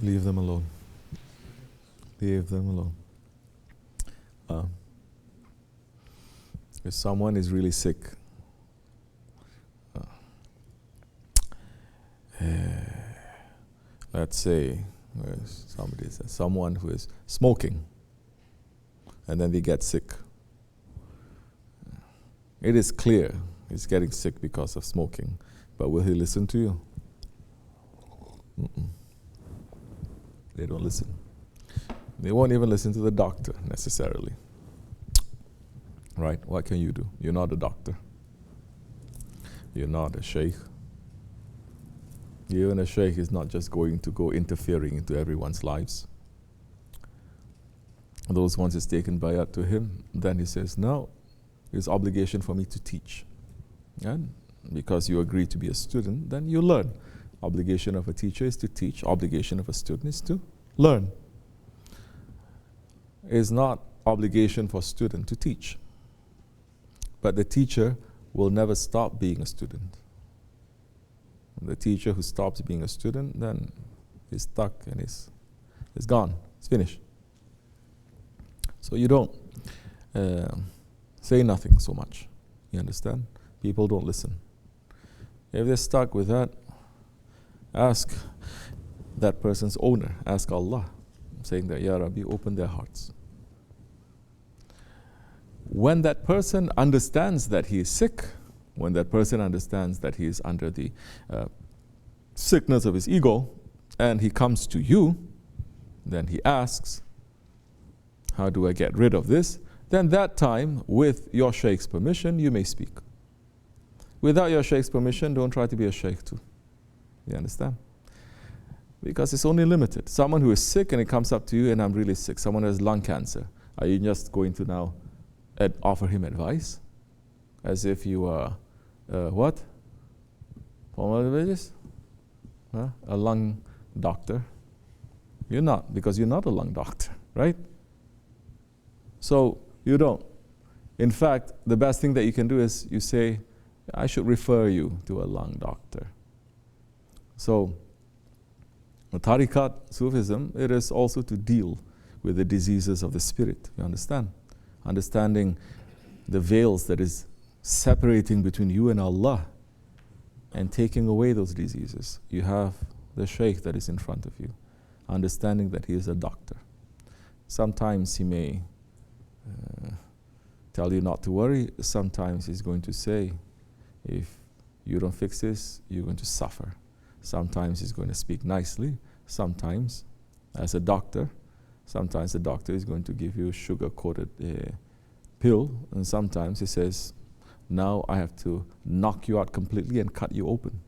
Leave them alone. Leave them alone. If someone is really sick, let's say someone who is smoking, and then they get sick. It is clear he's getting sick because of smoking, but will he listen to you? They don't listen. They won't even listen to the doctor necessarily. Right? What can you do? You're not a doctor. You're not a Shaykh. Even a Shaykh is not just going to go interfering into everyone's lives. Those ones is taken bayat to him, then he says, no, it's obligation for me to teach. And because you agree to be a student, then you learn. Obligation of a teacher is to teach. Obligation of a student is to learn. It's not obligation for a student to teach. But the teacher will never stop being a student. The teacher who stops being a student, then he's stuck and he's gone. It's finished. So you don't say nothing so much. You understand? People don't listen. If they're stuck with that, ask that person's owner, ask Allah, saying that, Ya Rabbi, open their hearts. When that person understands that he is sick, when that person understands that he is under the sickness of his ego, and he comes to you, then he asks, how do I get rid of this? Then that time, with your Shaykh's permission, you may speak. Without your Shaykh's permission, don't try to be a Shaykh too. You understand? Because it's only limited. Someone who is sick and he comes up to you, and I'm really sick. Someone who has lung cancer. Are you just going to now offer him advice? As if you are, what? A lung doctor. You're not, because you're not a lung doctor, right? So you don't. In fact, the best thing that you can do is you say, I should refer you to a lung doctor. So, Tariqat, Sufism, it is also to deal with the diseases of the spirit. You understand? Understanding the veils that is separating between you and Allah and taking away those diseases. You have the Shaykh that is in front of you, understanding that he is a doctor. Sometimes he may tell you not to worry. Sometimes he's going to say, if you don't fix this, you're going to suffer. Sometimes he's going to speak nicely. Sometimes, as a doctor, sometimes the doctor is going to give you a sugar-coated pill, and sometimes he says, now I have to knock you out completely and cut you open.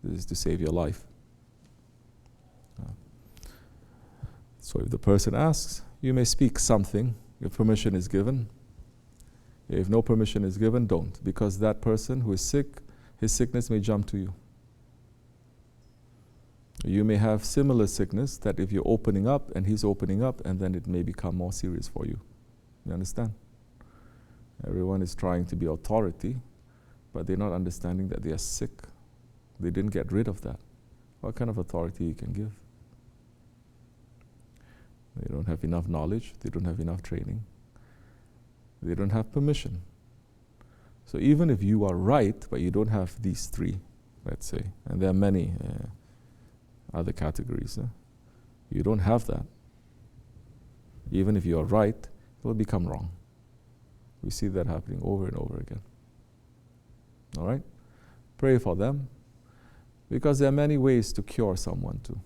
This is to save your life. So if the person asks, you may speak something if permission is given. If no permission is given, don't, because that person who is sick, his sickness may jump to you. You may have similar sickness that if you're opening up and he's opening up, and then it may become more serious for you. You understand? Everyone is trying to be authority, but they're not understanding that they are sick. They didn't get rid of that. What kind of authority you can give? They don't have enough knowledge. They don't have enough training. They don't have permission. So even if you are right, but you don't have these three, let's say, and there are many other categories, you don't have that. Even if you are right, it will become wrong. We see that happening over and over again. All right? Pray for them, because there are many ways to cure someone too.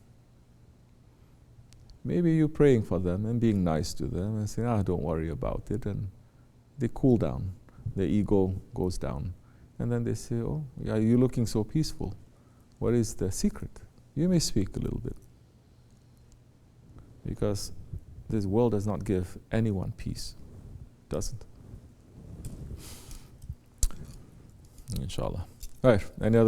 Maybe you praying for them and being nice to them and saying, don't worry about it, and they cool down. Their ego goes down. And then they say, oh, are you looking so peaceful? What is the secret? You may speak a little bit. Because this world does not give anyone peace. It doesn't. Inshallah. All right, any other